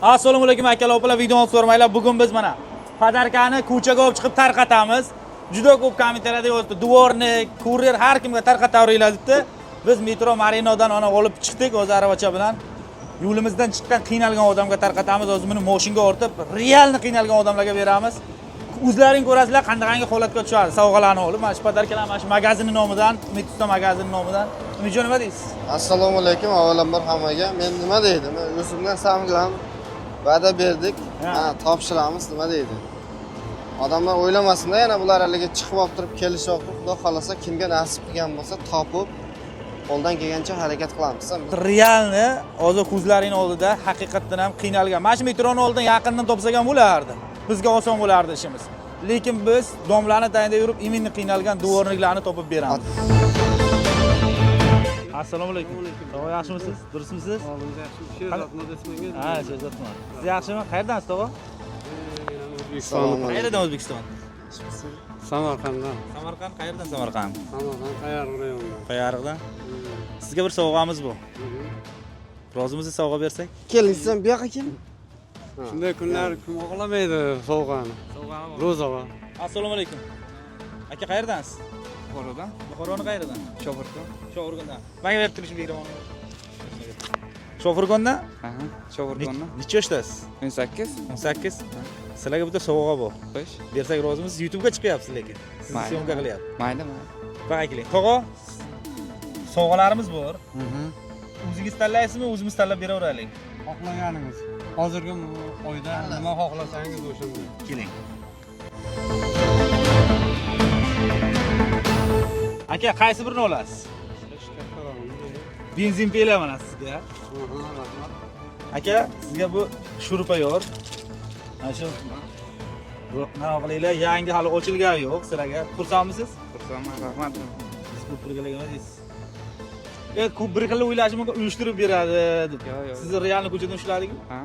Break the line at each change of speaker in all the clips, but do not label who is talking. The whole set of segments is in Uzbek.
Assalomu alaykum akalar, opalar, videoni so'rmanglar. Bugun biz mana podarkani ko'chaga olib chiqib tarqatamiz. Juda ko'p kommentariyada yozdi. Dvornik, kuryer har kimga tarqataveringlar debdi. Biz metro Marinodan ona olib chiqdik o'z aravacha bilan. Yo'limizdan chiqqan qiynalgan odamga tarqatamiz. O'zimni mashinaga ortib, realni qiynalgan odamlarga beramiz. O'zlaring ko'rasizlar qanday holatga tushadi. Sovg'alarni olib, mana shu podarkalar mana shu magazinning nomidan, Umid Usta magazini nomidan. Umidjon nima deysiz?
Assalomu alaykum avvalambor hammaga. Men nima deydim? O'zimdan samgam va'da berdik. Topshiramiz nima deydi? Odamlar o'ylamasinda yana bular haliga chiqib olib turib kelishib, xudo xolasa kimga nasib qilgan bo'lsa topib qo'ldan kelgancha harakat qilamiz.
Realni hozir ko'zlaring oldida haqiqatdan ham qiynalgan. Mana shu metroning oldidan yaqindan topsak ham bo'lardi. Bizga oson bo'lardi ishimiz. Lekin biz domlarni tayinda yurib, iminni qiynalgan dvorniklarni topib beramiz. Assalomu alaykum. Tog'a yaxshimisiz? Durustmisiz?
Sherzodman desmangiz.
Ha, Sherzodman. Siz yaxshimi? Qayerdansiz, tog'a?
O'zbekiston.
Qayerdan O'zbekiston?
Samarqanddan.
Samarqand, qayerdan Samarqand?
Samarqand Qayariq rayonidan.
Qayariqdan. Sizga bir sovg'amiz bu. Rozimisiz sovg'a bersak?
Kelingizdan bu yoqqa keling.
Shunday kunlar kim oqlamaydi sovg'ani.
Sovg'ami.
Ro'zava.
Assalomu alaykum. Aka qayerdansiz?
Buxorodan,
Buxoroni qayerdan?
Chopirdan.
Sho'rgondan. Menga berib turishim beraman. Sho'rgondan?
Aha, Chopirdan.
Necha yoshdasiz?
18.
18. Sizlarga bitta sovg'a bor.
Xo'sh.
Bersak rozimisiz? YouTube'ga chiqyapsiz lekin. Sizni
Mayli.
syomka qilyapti.
Mayli.
Baqa keling. Tog'a, sovg'alarimiz bor. O'zingiz tanlaysizmi, o'zimiz tanlab beraveraylik?
Xohlaganingiz. Hozirgi oyda nima xohlasangiz o'shanda.
Keling. Aka, qaysi birini olasiz? Benzin pela mana sizga. Aka, sizga bu shurpa yor. Mana shu nima qilaylar, yangi hali ochilgani yo'q sizlarga. Xursandmisiz?
Xursandman, rahmat.
Siz ko'p birgalikda deysiz. Ko'p bir xil o'ylashi mumkin, uyushtirib beradi deb.
Yo'q.
Sizni realni ko'chadan ushladingmi?
Ha.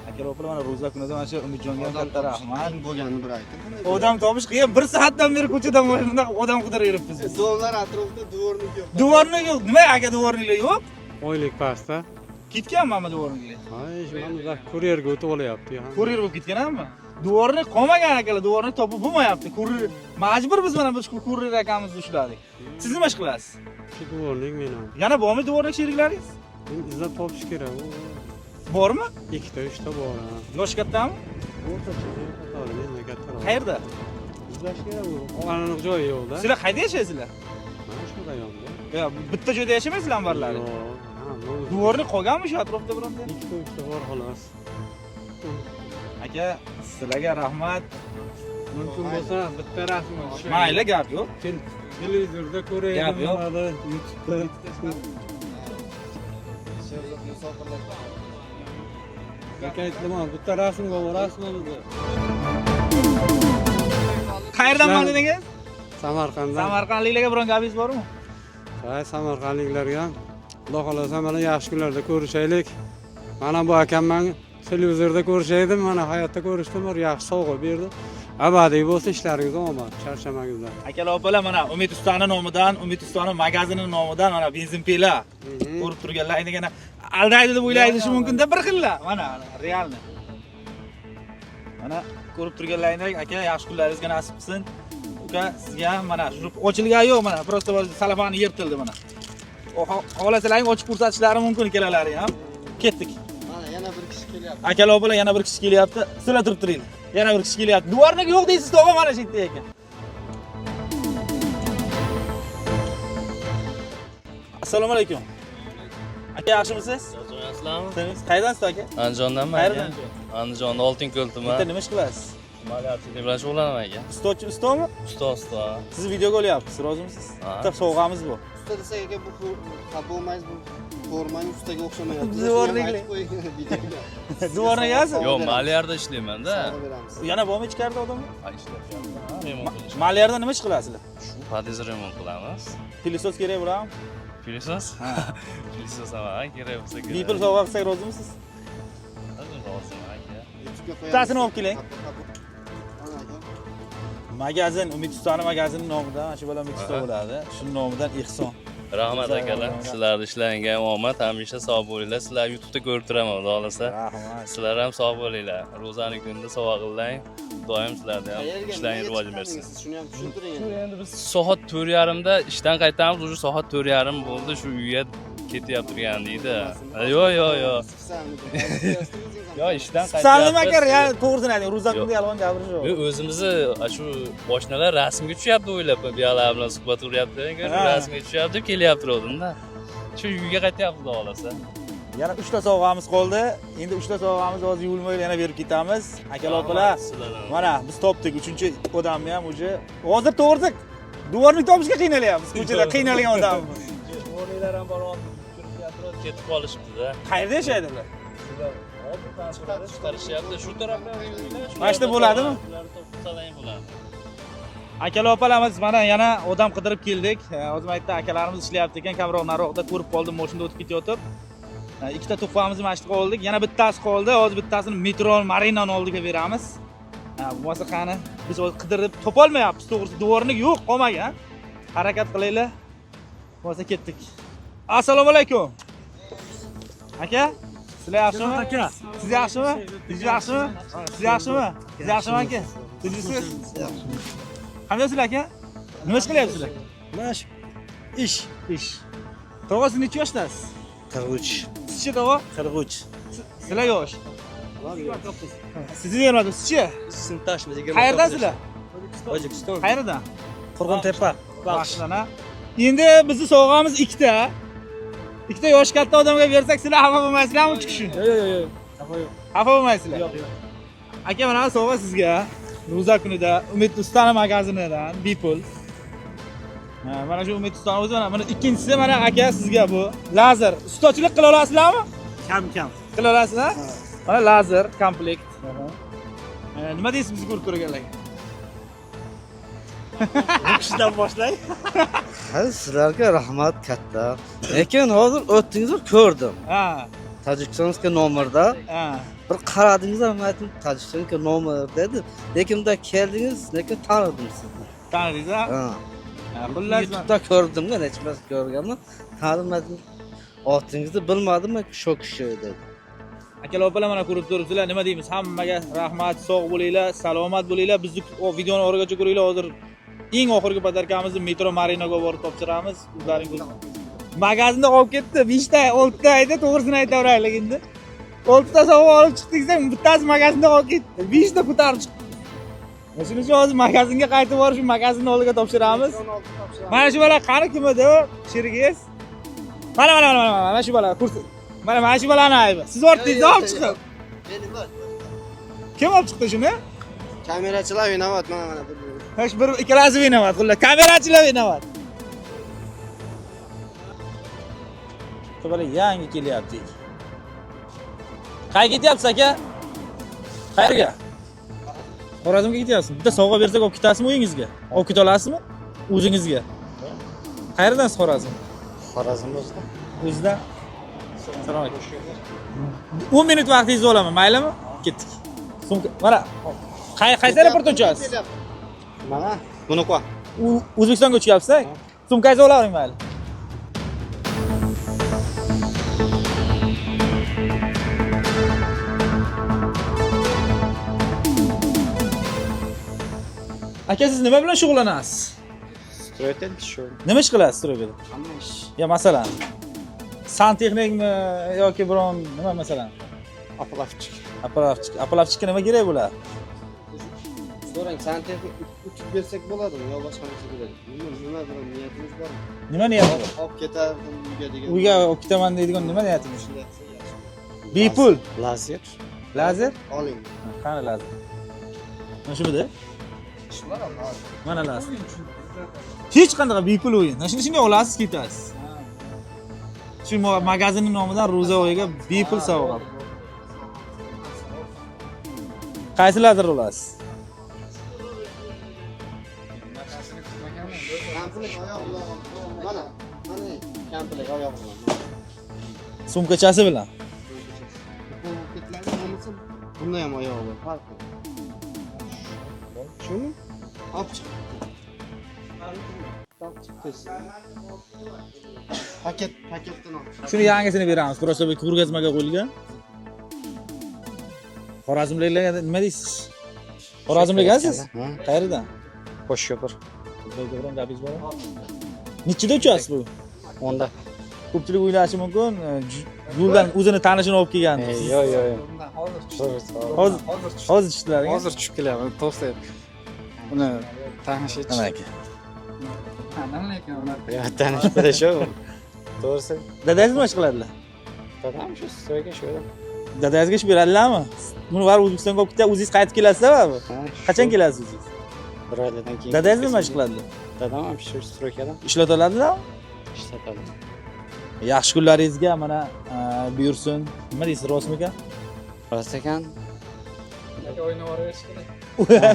Aka, oplar mana ro'za kunida mana shu Umidjonga katta rahmat.
Bo'lganini bir aytib.
Odam topish qiyin. 1 soatdan beri ko'chadan bunaqa odam qidirib yuribmiz.
Dovlar atrofida dvornik yo'q.
Dvornik yo'q. Nima aka dvorniklar yo'q?
Oylik pastda.
Ketganmanmi dvorniklar?
Hay, mana kuryerga o'tib olyapti.
Kuryer bo'lib ketganmi? Dvornik qolmagan akalar, dvornik topib bo'lmayapti. Kuryer majbur biz mana bu kuryer akamizni ushladik. Siz nima ish qilasiz?
Shu dvornik meni.
Yana bormi dvornik sheriklaringiz?
Men izlab topish kerak.
Bormi?
2-3 ta bor.
Yosh kattami?
O'rtacha kattaroq.
Qayerda?
Izlash kerak bu. Aniq joyi yo'qda.
Sizlar qayerda yashaysizlar?
Mana shu rayonda.
Yo, bitta joyda yashamaysizlar barlari. Dvornik qolganmi shu atrofda bironta?
2-3 ta bor xolos.
Aka, sizlarga rahmat.
Mumkin bo'lsa bitta rasm olishing.
Mayli, gap yo'q.
Televizorda ko'raylik.
Gap yo'q.
YouTube'da. Aytdim, bitta rasmga rasmimizni.
Qayerdan bo'ldingiz?
Samarqanddan.
Samarqandliklarga biron gapingiz bormi?
Hay, samarqandliklarga Xudo xolasa mana yaxshi kunlarda ko'rishaylik. Mana bu akam men televizorda ko'rishaydim, mana hayotda ko'rishdim, bir yaxshi sovg'a berdi. Abadiy bo'lsa ishlaringiz omad, charchamangizlar.
Akalar, opalar, mana Umid Ustaning nomidan, Umid Ustaning magazini nomidan mana benzin pela ko'rib turganlar yana aldaydi deb o'ylaydishi mumkin-da, bir xillar. Mana realni. Mana ko'rib turganlaringiz, aka, yaxshi kunlaringizga nasib qilsin. Uka, sizga ham mana shu ochilgani yo'q, mana prosta salafani yirtildi mana. Xohlasalaring ochib ko'rsatishlari mumkin kelalaring ham. Ketdik.
Mana yana bir kishi kelyapti.
Akalar, opalar, yana bir kishi kelyapti. Sizlar turib turinglar. Yana bir kishi kelyapti. Dvornik yo'q deysiz, tog'a mana shu yerda ekan. Assalomu alaykum. Aka, yaxshimisiz?
Assalomu.
Siz qayerdansiz aka?
Andijondanman.
Qayerdan?
Andijonda Oltinko'l
Bitta
tuman.
nima ish qilasiz?
Marketing bilan shug'ullanaman aka.
Ustomi?
Ustoz.
Siz videoga olyapsiz, rozimisiz?
Ha.
Bitta sovg'amiz bu.
Usta desak aka bu bo'lmaysiz bu ko'rmang ustaga o'xshamayapti.
Dvorniklar. Dvornik yasiz?
Yo'q, Maliyarda ishlayman-da.
Yana bormi ichkarida odamlar?
Ishlayapman. Remont qilish.
Maliyarda nima ish qilasizlar?
Padiz remont qilamiz.
Pilisos kerak bo'ladimi?
Pilisos? Pilisos ham kerak bo'lsa kerak.
Bepul sovg'a qilsak rozimisiz?
Roziman aka.
Bittasini olib keling. Magazin, Umid Ustaning magazini nomidan, shu bola Umid Usta bo'ladi. Shu nomidan Ehson.
Rahmat akalar. Sizlarning ishlaringizga omad, hamisha sog' bo'linglar. Sizlar YouTube'da ko'rib turaman, xudo xolasa.
Rahmat.
Sizlar ham sog' bo'linglar. Ro'zaning kunida sovg'a qiling. Doim sizlarga ham ishlaringiz rivoj bersin.
Siz shuni ham tushuntiring
Shu
endi.
endi biz soat 4:30da ishdan qaytamiz, уже soat 4:30 bo'ldi, shu uyga ketyapti turgan deydi. Yo'q. Yo, ishdan
Salim aka, ya to'g'risini ayting, ro'za kunida yolg'on gapirish yo'q.
O'zimizni shu boshnalar rasmga tushyapti o'ylab, biyalar bilan suhbat quryapti, rasmga tushyapti, kelyapti rodimda. Shu uyga qaytyapti, xudo xolasa.
Yana 3 ta sovg'amiz qoldi. Endi 3 ta sovg'amiz hozir yuvilmaydi, yana berib ketamiz. Akalar opalar, mana biz topdik 3-chi odamni ham uje. Hozir to'g'risi duvorni topishga qiynalyapmiz. Ko'chada qiynalgan odam.
O'g'illar ham bor, ketib qolishibdi-da.
Qayerda yashaydi ular?
Chiqarishyapti. Shu tarafdan uylar.
Mana shunda bo'ladimi?
Bo'ladi.
Akalar opalarimiz mana yana odam qidirib keldik. O'zim aytdim, akalarimiz ishlayapti ekan, kamroq nariroqda ko'rib qoldim, mashinada o'tib ketayotib. Ikkita tuhfamizni mana shu yerda oldik. Yana bittasi qoldi. Hozir bittasini Metro Marinani oldiga beramiz. Bo'lmasa qani, biz hozir qidirib topolmayapmiz, to'g'risi duvorni yo'q, qolmagan. Harakat qilinglar. Bo'lmasa ketdik. Assalomu alaykum. Aka, sizlar yaxshimi? Aka, siz yaxshimi? Siz yaxshimi? Siz yaxshimi? Siz yaxshimi aka? Siz? Qandaysizlar aka? Nima ish qilyapsizlar?
Mana shu ish.
Tog'a, siz necha yoshdasiz?
43.
Sizchi tog'a?
43.
Sizlar yosh. Sizni yermadasiz, sizchi?
Sinfdoshmiz.
Qayerdasizlar?
Tojikiston.
Qayerdan?
Qurg'ontepa.
Baxshdan ha. Endi bizni sovg'amiz ikkita. Ikkita yosh katta odamga bersak, sizlar xafa bo'lmaysizlarmi chiqishi?
Yo'q.
Xafa bo'lmaysizlar.
Yo'q.
Aka, mana sovg'a sizga. Ro'za kunida Umid Ustani magazinidan Bipul. Mana shu Umid Ustani o'zi mana ikkinchisi mana aka sizga bu lazer. Ustochilik qila olasizlarmi?
Kam.
Qila olasizlar? Mana lazer komplekt. Nima deysiz bizni ko'rib turganlarga?
O'qishdan boshlang.
Ha, sizlarga rahmat katta. Lekin hozir o'tdingiz, ko'rdim.
Ha.
Tojikistonga nomerda
Ha.
bir qaradingiz, men aytdim Tojikistonga nomer dedi. Lekin bunda keldingiz, lekin tanidim sizni.
Tanidingiz ha?
Ha.
Xullas,
YouTube'da ko'rdim-da, necha marta ko'rganman. Tanidim. Otingizni bilmadim, shu kishi dedi.
akalar opalar mana ko'rib turibsizlar. Nima deymiz? Hammaga rahmat, sog' bo'linglar, salomat bo'linglar. Bizni videoni orqacha ko'ringlar. Hozir eng oxirgi podarkamizni Metro Marinaga borib topshiramiz. O'zlaringiz magazinda qolib ketdi. 5 ta, 6 ta edi, to'g'risini aytaveraylik endi. 6 ta sovg'a olib chiqdik, bittasi magazinda qolib ketdi. 5 ta ko'tarib chiqdi. Shuning uchun hozir magazinga qaytib borib shu magazinni oldiga topshiramiz. Mana shu bola qani kim edi u? Sherigingiz? Mana shu bola kurs. Mana shu bolani aybi. Siz ortingizni olib chiqib. Kim olib chiqdi shuni?
Kamerachilar vinovat mana bu.
Hech bir ikkalasi vinovat, xullas. Kamerachilar vinovat. To'g'ri, yangi kelyapti. Qayerga ketyapsiz aka? Qayerga? Xorazmga ketyapsizmi? Bitta sovg'a bersak olib ketasizmi uyingizga? Olib keta olasizmi? O'zingizga. Qayerdansiz Xorazm?
Xorazm o'zida.
O'zida. Assalomu alaykum. 10 minut vaqtingizni olaman, maylimi? Ketdik. Sumka, mana qaysi aeroportdan uchasiz?
Mana buni qo'y.
O'zbekistonga uchyapsiz? Sumkangizni olavering, mayli. Aka, siz nima bilan shug'ullanasiz?
Stroytel shu.
Nima ish qilasiz Stroytelda?
Hamma ish.
Ya masalan, santexnikmi yoki biron nima masalan?
Aplavchik.
Aplavchikka nima kerak bo'ladi?
So'rang, santexnik uchib bersak bo'ladimi yo boshqa narsa kerak? Nima bilan niyatingiz bormi?
Nima niyatingiz?
Olib ketardim uyga degan.
Uyga olib ketaman deydigan nima niyatingiz? Bepul.
Lazer.
Lazer?
Oling.
Qani lazer? Mana shunda? Mana lazer. Hech qanday bepul o'yin. Mana shunday olasiz, ketasiz. Shu magazinning nomidan Ro'za oyiga bepul sovg'a. Qaysi lazer olasiz?
Kampilik oyoq bilan. Mana kampilik oyoq bilan.
Sumkachasi bilan.
Bunda ham oyog'i bor, farqi. Shuni olib chiq. Paketdan ol.
Shuni yangisini beramiz. Просто ko'rgazmaga qo'yilgan. Xorazmliklarga nima deysiz? Xorazmlikasiz? Qayerdan?
Qo'shko'pir.
Bilan gapingiz bormi? Nechida uchasiz bu?
10da.
Ko'pchilik o'ylashi mumkin, yo'ldan o'zini tanishini olib kelgan.
Yo'q, yo'q.
Hozir tushdilaring.
Hozir tushib kelyapman, to'xtayib. Uni tanishib.
Nima aka?
Ya tanishib qo'yishib. To'g'risi.
Dadangiz nima ish qiladilar?
Dadam shu so'yga shu.
Dadangizga ish beradilarmi? Buni var O'zbekistonga olib ketib, o'zingiz qaytib kelasizmi? Qachon kelasiz o'zingiz?
Bir oydan keyin.
Dadangiz nima ish qiladilar?
Dadam ham shu stroykadan
Ishlatadilarmi?
ishlatadi.
Yaxshi kunlaringizga mana buyursin. Nima deysiz, rostmi ekan?
Rost ekan.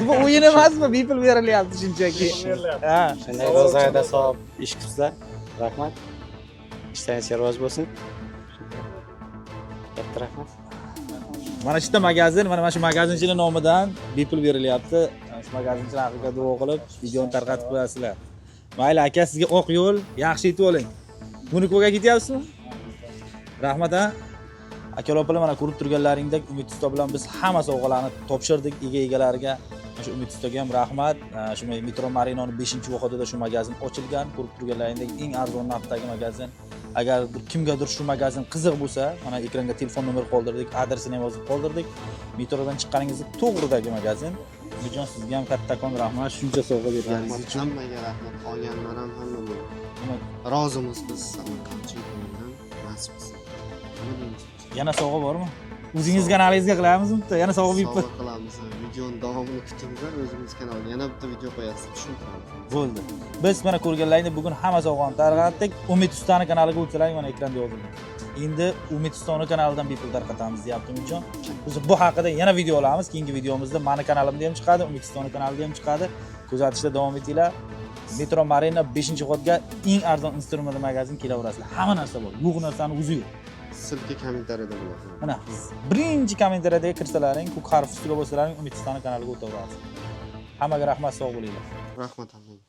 Bu o'yin emasmi? Bepul berilyapti shunchaki. Ha.
Shunday ro'zg'orda savob ish qilsa, rahmat. Ishlaringiz rozi bo'lsin. Katta rahmat.
Mana shu magazin, mana shu magazinchining nomidan bepul berilyapti. Shu magazinchilar haqiga duo qilib, videoni tarqatib qo'yasizlar. Mayli aka, sizga oq yo'l, yaxshi yetib oling. Buni ko'ga ketyapsizmi? Rahmat ha. Aka opalar mana ko'rib turganlaringdek Umid usta bilan biz hamma sovg'alarni topshirdik egalariga. Shu Umid ustaga ham rahmat. Shu Metro Marinoning 5-vohidida shu magazin ochilgan. Ko'rib turganlaringdek eng arzon narxdagi magazin. Agar kimgadir shu magazin qiziq bo'lsa, mana ekranga telefon nomer qoldirdik, adresini ham yozib qoldirdik. Metrodan chiqqaningizda to'g'ridagi magazin. Bujon sizga ham kattakon rahmat, shuncha sovg'a berganingiz uchun.
Hammaga rahmat. Qolganlar ham hamma rozimiz biz Samarqandchilardan nasib qilsin.
Yana sovg'a bormi? O'zingiz kanalingizga qilamizmi bitta? Yana sovg'a buyurib
Sovg'a qilamiz. Videoni davomini kutinglar, o'zingiz kanalga yana bitta video qo'yasiz, tushuntiramiz.
bo'ldi. Biz mana ko'rganlaringdek bugun hamma sovg'ani tarqatdik. Umid ustani kanaliga o'tsalaring mana ekranda yozilgan. Endi Umid ustani kanalidan bepul tarqatamiz, deyapti Umidjon. Biz bu haqida yana video olamiz. Keyingi videomizda mani kanalimda ham chiqadi, Umid ustani kanalida ham chiqadi. Kuzatishda davom etinglar. Metro Marina 5-qatga eng arzon instrument magazin kelaverasizlar. Hamma narsa bor. Yo'q narsani o'zi yo'q.
Silka kommentariyada bo'ladi.
Mana birinchi kommentariyadagi kirsalaring, ko'k harf ustiga bosalaring Umid ustani kanaliga o'taverasiz. Hammaga rahmat, sog' bo'linglar.
Rahmat hammaga.